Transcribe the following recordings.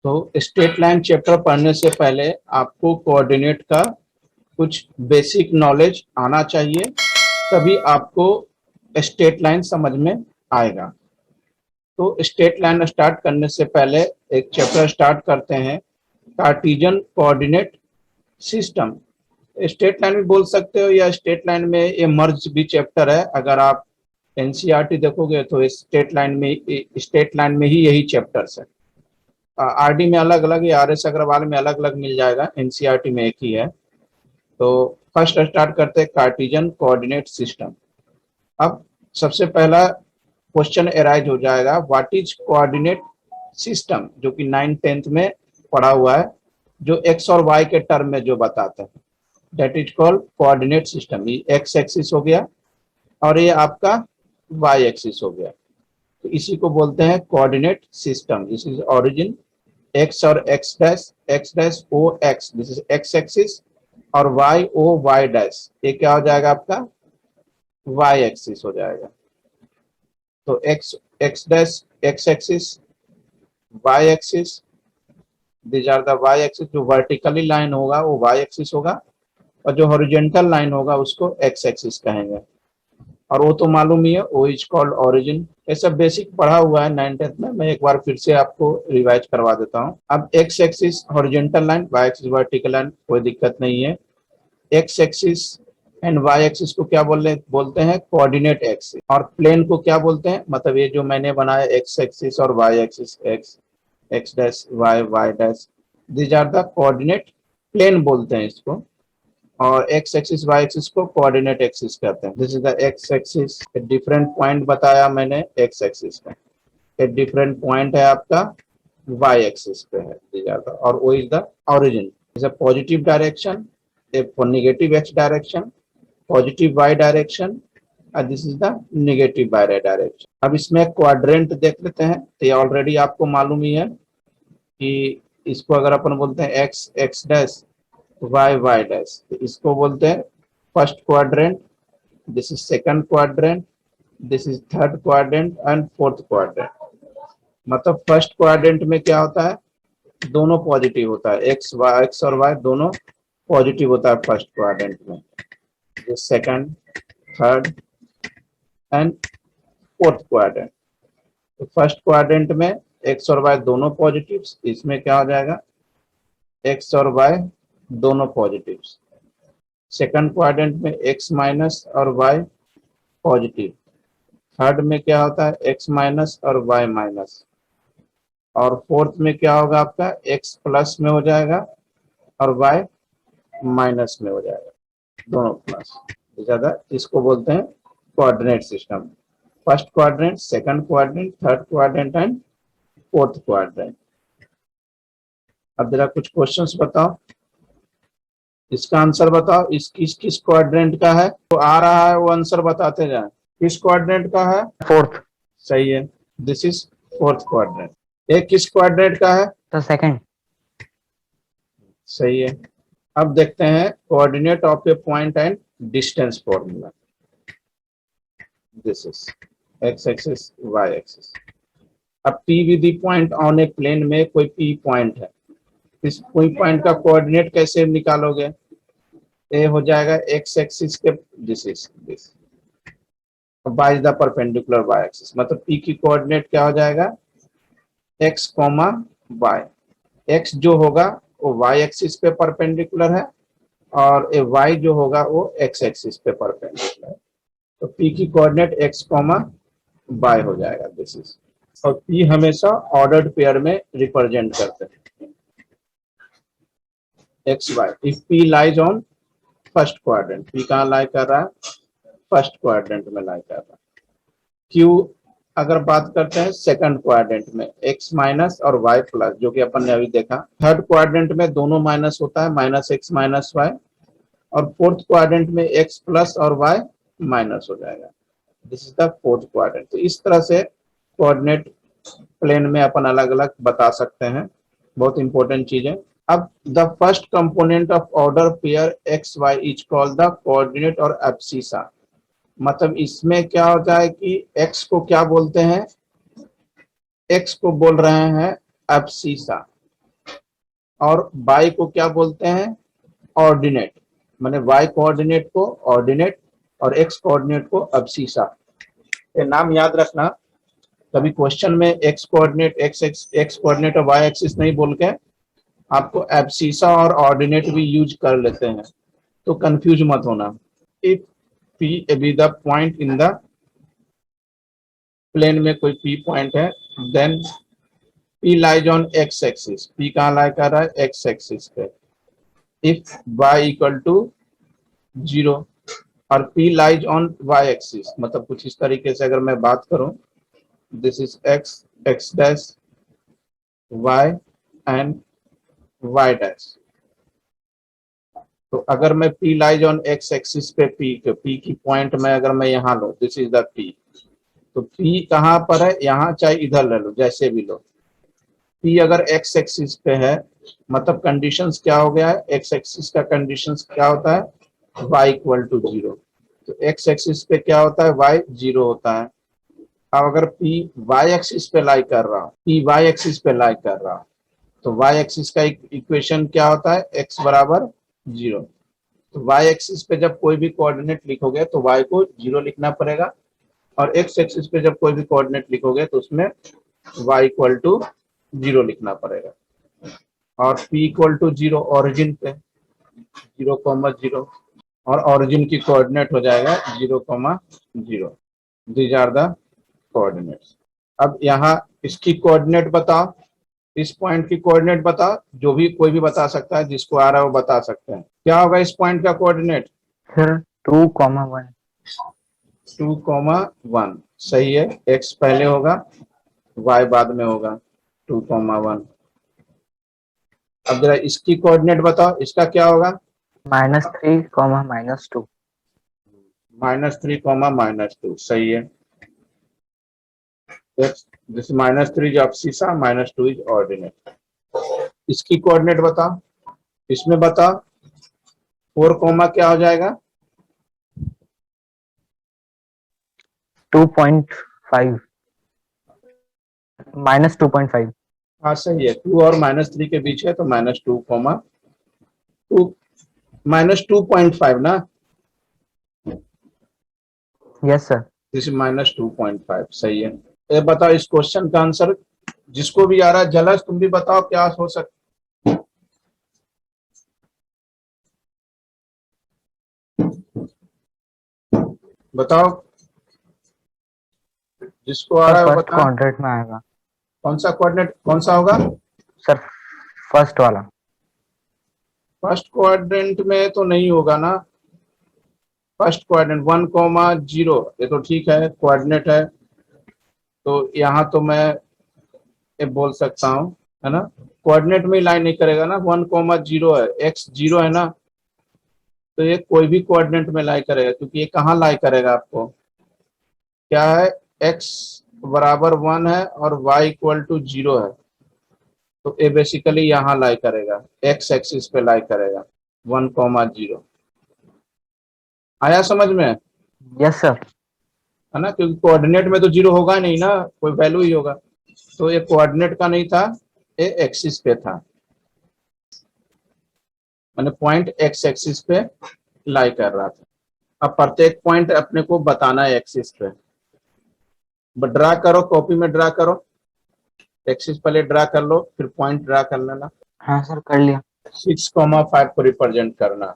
तो straight line chapter पढ़ने से पहले आपको कोऑर्डिनेट का कुछ बेसिक नॉलेज आना चाहिए, तभी आपको स्ट्रेट लाइन समझ में आएगा। तो स्ट्रेट लाइन स्टार्ट करने से पहले एक चैप्टर स्टार्ट करते हैं, Cartesian coordinate system. Straight line भी बोल सकते हो या स्ट्रेट लाइन में ये मर्ज भी चैप्टर है। अगर आप एनसीईआरटी देखोगे तो स्ट्रेट लाइन में ही यही चैप्टर्स है। आरडी में अलग अलग या आरएस अग्रवाल में अलग अलग मिल जाएगा, एनसीईआरटी में एक ही है। तो फर्स्ट स्टार्ट करते हैं कार्टेशियन कोऑर्डिनेट सिस्टम। अब सबसे पहला क्वेश्चन अराइज हो जाएगा, व्हाट इज कोऑर्डिनेट सिस्टम, जो कि 9th-10th में पढ़ा हुआ है, जो एक्स और वाई के टर्म में जो बताते हैं, that is called coordinate system. ये एक्स एक्सिस हो गया और ये आपका वाई एक्सिस हो गया, तो इसी को बोलते हैं coordinate system. This is origin X और X dash O X, this is X axis, और वाई ओ वाई डैश, ये क्या हो जाएगा आपका वाई एक्सिस हो जाएगा। तो X dash X axis, Y axis, these are the Y axis. जो वर्टिकली लाइन होगा वो वाई एक्सिस होगा, और जो हॉरिजॉन्टल लाइन होगा उसको एक्स एक्सिस कहेंगे। और वो तो मालूम ही है, वो इज कॉल्ड ओरिजिन। ये सब बेसिक पढ़ा हुआ है 9th-10th में, मैं एक बार फिर से आपको रिवाइज करवा देता हूँ। अब X axis horizontal line, Y axis vertical line, कोई दिक्कत नहीं है। X axis and Y axis को क्या बोलते हैं कोऑर्डिनेट एक्सिस। और प्लेन को क्या बोलते हैं, मतलब ये जो मैंने बनाया एक्स एक्सिस और Y axis, X dash Y Y dash, these are the coordinate plane बोलते हैं इसको। और एक्स एक्सिस वाई एक्सिस को कोऑर्डिनेट एक्सिस कहते हैं। This is the X axis, different point बताया मैंने एक्स एक्सिस का, एक डिफरेंट पॉइंट है आपका वाई एक्सिस पे है, दीज आर द, और वो is the origin. Is a positive direction, for negative X direction, positive Y direction, और this is the negative Y direction. अब इसमें क्वाड्रेंट देख लेते हैं, तो ये ऑलरेडी आपको मालूम ही है कि इसको अगर अपन बोलते हैं X X dash Y Y dash, तो इसको बोलते हैं first quadrant, this is second quadrant, this is third quadrant and fourth quadrant. मतलब फर्स्ट क्वाड्रेंट में क्या होता है, दोनों पॉजिटिव होता है, एक्स और वाई दोनों पॉजिटिव होता है फर्स्ट क्वाड्रेंट में। Second, third and fourth quadrant. तो फर्स्ट क्वाड्रेंट में एक्स और वाई दोनों पॉजिटिव, इसमें क्या हो जाएगा एक्स और वाई दोनों पॉजिटिव। सेकंड क्वाड्रेंट में एक्स माइनस और वाई पॉजिटिव। थर्ड में क्या होता है एक्स माइनस और वाई माइनस। और फोर्थ में क्या होगा आपका एक्स प्लस में हो जाएगा और वाई माइनस में हो जाएगा, दोनों प्लस। ज्यादा इसको बोलते हैं coordinate system. First quadrant, second quadrant, third quadrant and fourth quadrant. अब जरा कुछ क्वेश्चंस बताओ, इसका आंसर बताओ। इस किस क्वाड्रेंट का है, तो आ रहा है वो आंसर बताते जाए। किस क्वाड्रेंट का है, फोर्थ। सही है, दिस इज फोर्थ क्वाड्रेंट। एक किस क्वाड्रेंट का है, तो सेकंड। सही है। अब देखते हैं coordinate of a point and distance formula. This is X axis Y axis. अब P with the point on a plane में कोई पी पॉइंट है, इस कोई पॉइंट का कोऑर्डिनेट कैसे निकालोगे, ए हो जाएगा एक्स एक्सिस के, this is this, by the perpendicular Y axis. मतलब पी की कोऑर्डिनेट क्या हो जाएगा एक्स कॉमा वाई। एक्स जो होगा वो वाई एक्सिस पे परपेंडिकुलर है, और ए वाई जो होगा वो एक्स एक्सिस पे परपेंडिकुलर है। तो पी की कोऑर्डिनेट एक्स कॉमा वाई हो जाएगा, दिस इज। और पी हमेशा ऑर्डर्ड पेयर में रिप्रेजेंट करते हैं, X Y. If P lies on first quadrant, P कहाँ लाई कर रहा है, फर्स्ट क्वाड्रेंट में लाई कर रहा है। क्यू अगर बात करते हैं सेकंड क्वाड्रेंट में, एक्स माइनस और वाई प्लस, जो कि अपन ने अभी देखा। थर्ड क्वाड्रेंट में दोनों माइनस होता है, माइनस एक्स माइनस वाई। और फोर्थ क्वाड्रेंट में एक्स प्लस और वाई माइनस हो जाएगा, this is the fourth quadrant. तो इस तरह से कोऑर्डिनेट प्लेन में अपन अलग अलग बता सकते हैं, बहुत इंपॉर्टेंट चीज है। अब the first component of order pair X Y is called the coordinate और एब्सिसा। मतलब इसमें क्या होता है कि एक्स को क्या बोलते हैं, एक्स को बोल रहे हैं एब्सिसा, और y को क्या बोलते हैं, ऑर्डिनेट, माने y कोऑर्डिनेट को ऑर्डिनेट और x कोऑर्डिनेट को अब्सिसा। ये नाम याद रखना, कभी क्वेश्चन में x कोऑर्डिनेट x कोऑर्डिनेट और y एक्सिस नहीं बोल के आपको एब्सिसा और ऑर्डिनेट भी यूज कर लेते हैं, तो कंफ्यूज मत होना। If P be the point in the plane में कोई P पॉइंट है, then P lies on x axis, P कहाँ लाई कर रहा है, x एक्सिस पे। इफ y इक्वल टू 0 और P lies on y axis, मतलब कुछ इस तरीके से अगर मैं बात करूं, this is x dash y and y dash. तो अगर मैं P lies on x axis पे P की पॉइंट में अगर मैं यहाँ लो, दिस इज द P, तो P कहाँ पर है, यहाँ चाहे इधर ले लो, जैसे भी लो। P अगर x एक्सिस पे है, मतलब कंडीशंस क्या हो गया है, x एक्सिस का कंडीशंस क्या होता है, y इक्वल टू 0। तो x एक्सिस पे क्या होता है, y 0 होता है। अब अगर P y एक्सिस पे लाई कर रहा हूँ, P y एक्सिस पे लाई कर रहा हूँ, तो y एक्सिस का इक्वेशन क्या होता है, x बराबर 0। तो y एक्सिस पे जब कोई भी कोऑर्डिनेट लिखोगे तो y को 0 लिखना पड़ेगा, और x एक्सिस पे जब कोई भी कोऑर्डिनेट लिखोगे तो उसमें y इक्वल टू 0 लिखना पड़ेगा। और p इक्वल टू 0 ऑरिजिन पे 0,0, और ऑरिजिन की कोऑर्डिनेट हो जाएगा 0,0। These are the coordinates. अब यहाँ इसकी कोऑर्डिनेट बताओ, इस पॉइंट की कोऑर्डिनेट बताओ, जो भी कोई भी बता सकता है, जिसको आ रहा है वो बता सकते हैं। क्या होगा इस पॉइंट का कोऑर्डिनेट, सर 2,1। 2,1 सही है, x पहले होगा y बाद में होगा, 2,1। अब जरा इसकी कोऑर्डिनेट बताओ, इसका क्या होगा, -3, -2। -3, सही है। This -3 is abscissa, -2 is ordinate. इसकी कोऑर्डिनेट बताओ, इसमें बताओ 4, क्या हो जाएगा, 2.5, -2.5। हाँ सही है, 2 और -3 के बीच है, तो -2, -2.5 ना, यस सर। दिस -2.5 सही है। ये बताओ इस क्वेश्चन का आंसर, जिसको भी आ रहा है, जलस तुम भी बताओ क्या हो सकता, बताओ जिसको आ सर रहा है वो फर्स्ट बता। क्वाड्रेंट में आएगा। कौन सा कोऑर्डिनेट, कौन सा होगा, सर फर्स्ट वाला। फर्स्ट क्वाड्रेंट में तो नहीं होगा ना, फर्स्ट क्वाड्रेंट 1,0, ये तो ठीक है कोऑर्डिनेट है, तो यहाँ तो मैं ये बोल सकता हूँ, है ना, कोऑर्डिनेट में लाइन नहीं करेगा ना, 1,0 है, x 0 है ना, तो ये कोई भी कोऑर्डिनेट में लाई करेगा, क्योंकि ये कहाँ लाई करेगा आपको, क्या है, x बराबर 1 है और y इक्वल टू 0 है, तो ये बेसिकली यहाँ लाई करेगा, x एक्सिस पे लाई करेगा, 1,0। आया समझ में, यस सर। है ना, क्योंकि कोऑर्डिनेट में तो 0 होगा नहीं ना, कोई वैल्यू ही होगा, तो ये कोऑर्डिनेट का नहीं था, ये एक्सिस पे था, मैंने पॉइंट x एक्सिस पे लाई कर रहा था। अब प्रत्येक पॉइंट अपने को बताना है एक्सिस पे, ड्रा करो, कॉपी में ड्रा करो, एक्सिस पहले ड्रा कर लो, फिर पॉइंट ड्रा कर लेना। हाँ सर कर लिया। 6,5 को रिप्रेजेंट करना,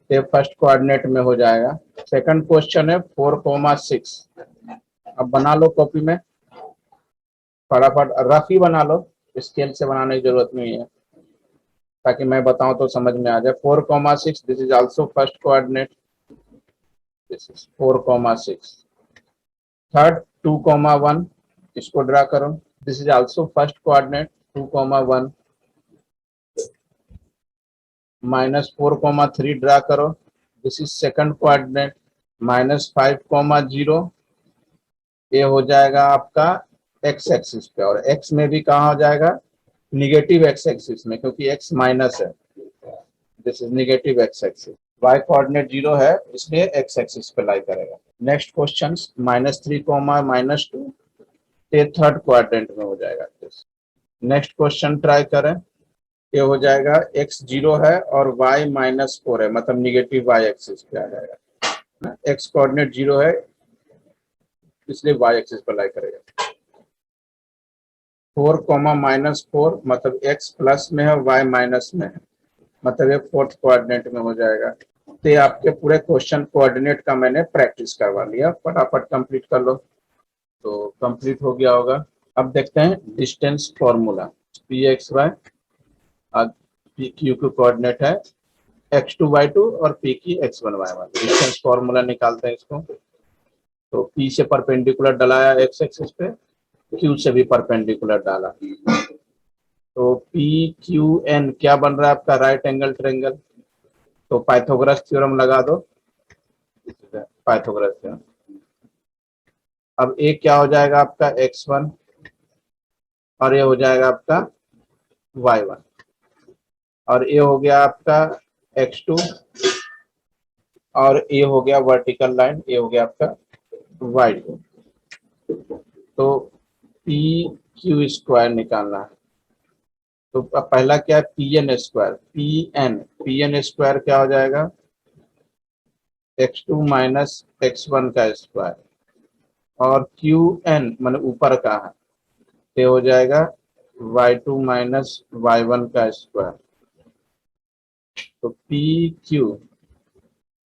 ये फर्स्ट कोऑर्डिनेट में हो जाएगा। सेकंड क्वेश्चन है 4,6, अब बना लो कॉपी में, फटाफट रफ ही बना लो, स्केल से बनाने की जरूरत नहीं है, ताकि मैं बताऊं तो समझ में आ जाए। 4,6, this is also first coordinate, this is 4,6। Third 2,1, इसको ड्रा करो, this is also first coordinate, 2,1। -4,3 draw करो, दिस इज सेकंड कोऑर्डिनेट, -5,0, ये हो जाएगा आपका x एक्सिस पे, और x में भी कहाँ हो जाएगा, निगेटिव x एक्सिस में, क्योंकि x माइनस है, this is negative x axis. y coordinate 0 है, इसलिए x एक्सिस पे लाई करेगा। नेक्स्ट क्वेश्चन -3, -2, ये थर्ड क्वाड्रेंट में हो जाएगा। नेक्स्ट क्वेश्चन ट्राई करें, ये हो जाएगा x 0 है और y -4 है, मतलब निगेटिव y एक्सिस पे आ जाएगा। x कोऑर्डिनेट 0 है इसलिए y एक्सिस पर लाई करेगा। 4, -4 मतलब x प्लस में है, y माइनस में है, मतलब ये फोर्थ कोऑर्डिनेट में हो जाएगा। तो ये आपके पूरे क्वेश्चन कोऑर्डिनेट का मैंने प्रैक्टिस करवा लिया, फटाफट कंप्लीट कर लो। तो कंप्लीट हो गया होगा। अब देखते हैं distance formula. P X Y, P Q को कोऑर्डिनेट है x2 y2 और p की x1 y1। डिस्टेंस फॉर्मूला निकालते हैं इसको। तो p से परपेंडिकुलर डलाया x एक्सिस पे, q से भी परपेंडिकुलर डाला, तो p q n क्या बन रहा है आपका? Right angle triangle. तो पाइथागोरस थ्योरम लगा दो, पाइथागोरस थ्योरम। अब a क्या हो जाएगा आपका? x1 और ये हो जाएगा आपका y1, और ये हो गया आपका x2 और ये हो गया वर्टिकल लाइन, ये हो गया आपका y2। तो पी क्यू स्क्वायर निकालना है। तो अब पहला क्या है? P N square. P N square क्या हो जाएगा? x2 माइनस x1 का स्क्वायर, और क्यू एन मैंने ऊपर का है, ये हो जाएगा y2 माइनस y1 का स्क्वायर। तो P Q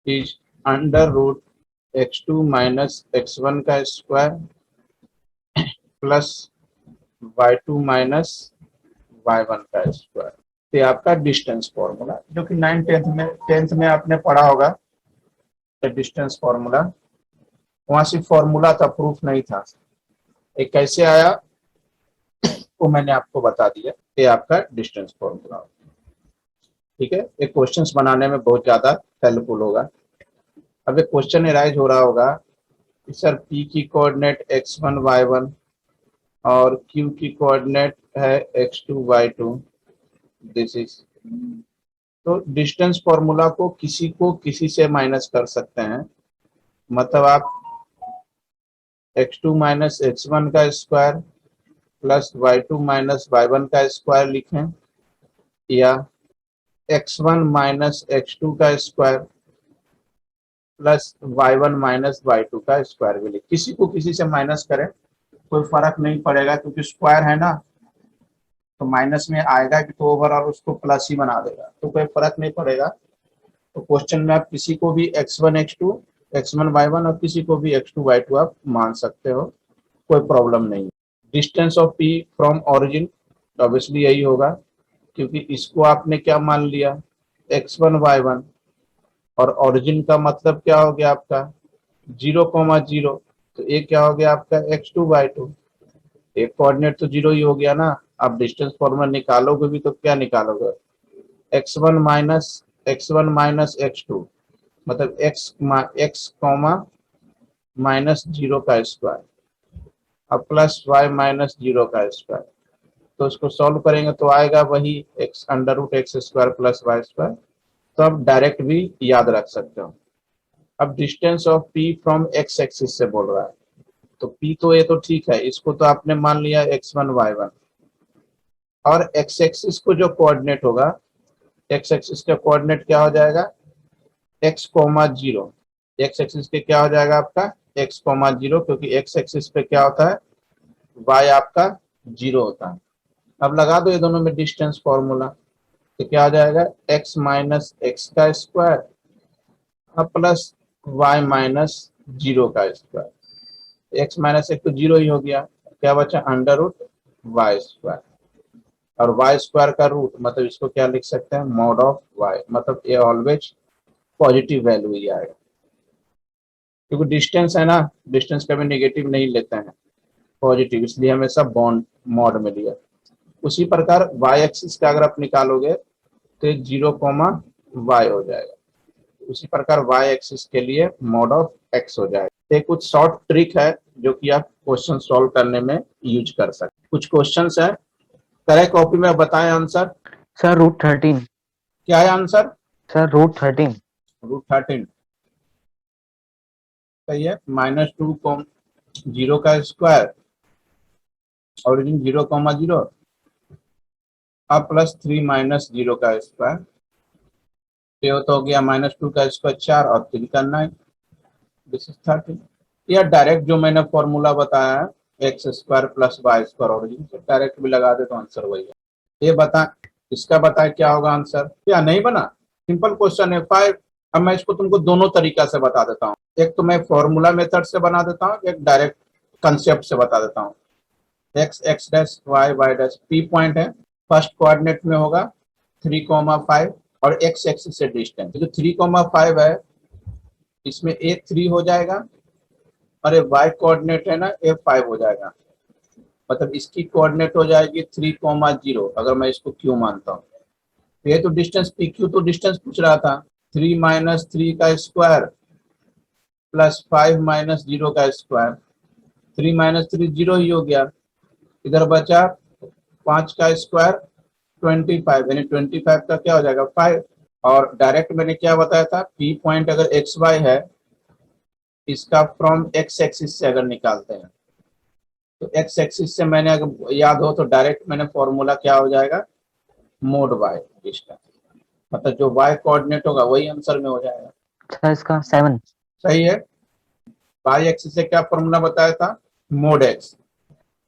is under root x2 minus x1 का square plus y2 minus y1 का स्क्वायर। तो ये आपका डिस्टेंस फॉर्मूला, जो कि 9 टेंथ में आपने पढ़ा होगा। डिस्टेंस फॉर्मूला, वहां सिर्फ फॉर्मूला था, प्रूफ नहीं था। ये कैसे आया वो मैंने आपको बता दिया। ये आपका डिस्टेंस फॉर्मूला, ठीक है। ये क्वेश्चंस बनाने में बहुत ज्यादा हेल्पफुल होगा। अब एक क्वेश्चन एराइज हो रहा होगा कि सर p की कोऑर्डिनेट x1 y1 और q की कोऑर्डिनेट है x2 y2, दिस इज। तो डिस्टेंस फॉर्मूला को किसी से माइनस कर सकते हैं, मतलब आप x2 माइनस x1 का square plus y2 minus y1 का स्क्वायर लिखें, या x1 माइनस x2 का square plus y1 minus y2 का स्क्वायर भी लिखें। किसी को किसी से माइनस करें कोई फर्क नहीं पड़ेगा, क्योंकि स्क्वायर है ना, तो माइनस में आएगा कि तो ओवरऑल उसको प्लस ही बना देगा, तो कोई फर्क नहीं पड़ेगा। तो क्वेश्चन में आप किसी को भी x1 x2 x1 y1 और किसी को भी x2 y2 आप मान सकते हो, कोई प्रॉब्लम नहीं। Distance of p from origin obviously यही होगा, क्योंकि इसको आपने क्या मान लिया? x1 y1, और ओरिजिन का मतलब क्या हो गया आपका? 0,0। तो ये क्या हो गया आपका? x2 y2। एक कोऑर्डिनेट तो 0 ही हो गया ना। आप डिस्टेंस फॉर्मूला निकालोगे भी तो क्या निकालोगे? x1 माइनस x2, मतलब x कॉमा माइनस 0 का स्क्वायर और प्लस y माइनस 0 का स्क्वायर। तो इसको सॉल्व करेंगे तो आएगा वही x under root X square plus Y square. तो आप डायरेक्ट भी याद रख सकते हो। अब distance of p from x axis से बोल रहा है, तो p तो ये तो ठीक है, इसको तो आपने मान लिया x1 y1, और x एक्सिस को जो कोऑर्डिनेट होगा, x एक्सिस का कोऑर्डिनेट क्या हो जाएगा? x coma 0। x एक्सिस पे क्या हो जाएगा आपका? x कोमा 0, क्योंकि x एक्सिस पे क्या होता है? y आपका 0 होता है। अब लगा दो ये दोनों में डिस्टेंस फॉर्मूला, तो क्या हो जाएगा? x माइनस एक्स का स्क्वायर प्लस y माइनस 0 का स्क्वायर। x माइनस एक तो 0 ही हो गया, क्या बचा? अंडर रूट वाई स्क्वायर, और वाई स्क्वायर का रूट मतलब इसको क्या लिख सकते हैं? मॉड ऑफ वाई, मतलब ये ऑलवेज पॉजिटिव वैल्यू ही आएगा, क्योंकि डिस्टेंस है ना, डिस्टेंस कभी नेगेटिव नहीं लेते हैं, पॉजिटिव, इसलिए हमेशा बॉन्ड मॉड में लिया। उसी प्रकार वाई एक्सिस का अगर आप निकालोगे तो 0,y हो जाएगा। उसी प्रकार वाई एक्सिस के लिए मॉड ऑफ x हो जाएगा। ये कुछ शॉर्ट ट्रिक है जो कि आप क्वेश्चन सॉल्व करने में यूज कर सकते। कुछ क्वेश्चंस है, करे कॉपी में बताएं आंसर। सर √13। क्या है आंसर? सर √13। √13 सही है। -2 0 का स्क्वायर, ओरिजिन 0,0, अब प्लस 3 माइनस 0 का स्क्वायर, ये तो हो गया -2 का स्क्वायर 4 और 3 का 9, दिस इज 13। या डायरेक्ट जो मैंने फॉर्मूला बताया है X square plus Y square origin से डायरेक्ट भी लगा दे तो आंसर वही है। ये बता, इसका बताए क्या होगा आंसर, क्या नहीं बना? सिंपल क्वेश्चन है 5। अब मैं इसको तुमको दोनों तरीका से बता देता हूँ, एक तो मैं फॉर्मूला मेथड से बना देता हूँ, एक डायरेक्ट कंसेप्ट से बता देता हूँ। X X dash Y Y dash, P point है, फर्स्ट कोऑर्डिनेट में होगा 3,5 और एक्स एक्सिस से डिस्टेंस, जो 3,5 है इसमें ए 3 हो जाएगा और ये वाई कोऑर्डिनेट है ना ए 5 हो जाएगा, मतलब इसकी कोऑर्डिनेट हो जाएगी 3,0 अगर मैं इसको क्यू मानता हूँ। ये तो डिस्टेंस पी क्यू तो डिस्टेंस पूछ रहा था, 3 माइनस 3 का स्क्वायर प्लस 5 माइनस 0 का स्क्वायर, 3 माइनस 3 0 ही हो गया, इधर बचा 5 का स्क्वायर 25, यानी 25 का क्या हो जाएगा 5। और डायरेक्ट मैंने क्या बताया था, पी पॉइंट अगर एक्स वाई है इसका फ्रॉम एक्स एक्सिस से अगर निकालते हैं तो एक्स एक्सिस से मैंने अगर याद हो तो डायरेक्ट मैंने फॉर्मूला क्या हो जाएगा मोड वाई डिस्टेंस, मतलब जो वाई कोऑर्डिनेट होगा वही आंसर में हो जाएगा। सर इसका 7। सही है। वाई एक्सिस से क्या फॉर्मूला बताया था, मोड एक्स,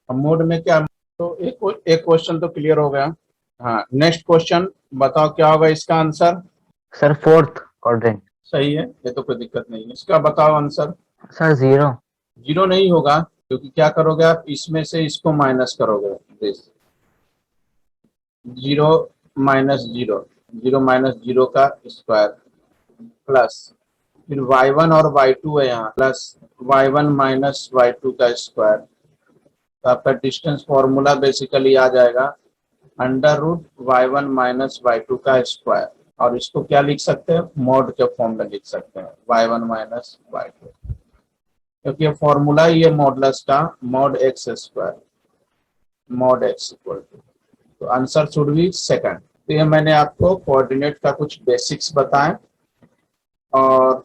और मोड में क्या, तो एक क्वेश्चन तो क्लियर हो गया। हाँ, नेक्स्ट क्वेश्चन बताओ क्या होगा इसका आंसर। Sir 4th quadrant. सही है, ये तो कोई दिक्कत नहीं है, इसका बताओ आंसर। सर 0। 0 नहीं होगा क्योंकि क्या करोगे आप, इसमें से इसको माइनस करोगे, दिस 0 माइनस 0, 0 माइनस 0 का स्क्वायर प्लस फिर y1 और y2 है यहाँ, प्लस y1 माइनस y2 का स्क्वायर, तो आपका डिस्टेंस फॉर्मूला बेसिकली आ जाएगा √y1 माइनस y2 का स्क्वायर, और इसको क्या लिख सकते हैं, मॉड के फॉर्म में लिख सकते हैं y1 माइनस y2, क्योंकि ये फॉर्मूला ही है मॉडुलस का, mod X square, mod X equal to, तो आंसर शुड बी सेकंड। तो ये मैंने आपको कोऑर्डिनेट का कुछ बेसिक्स बताएं और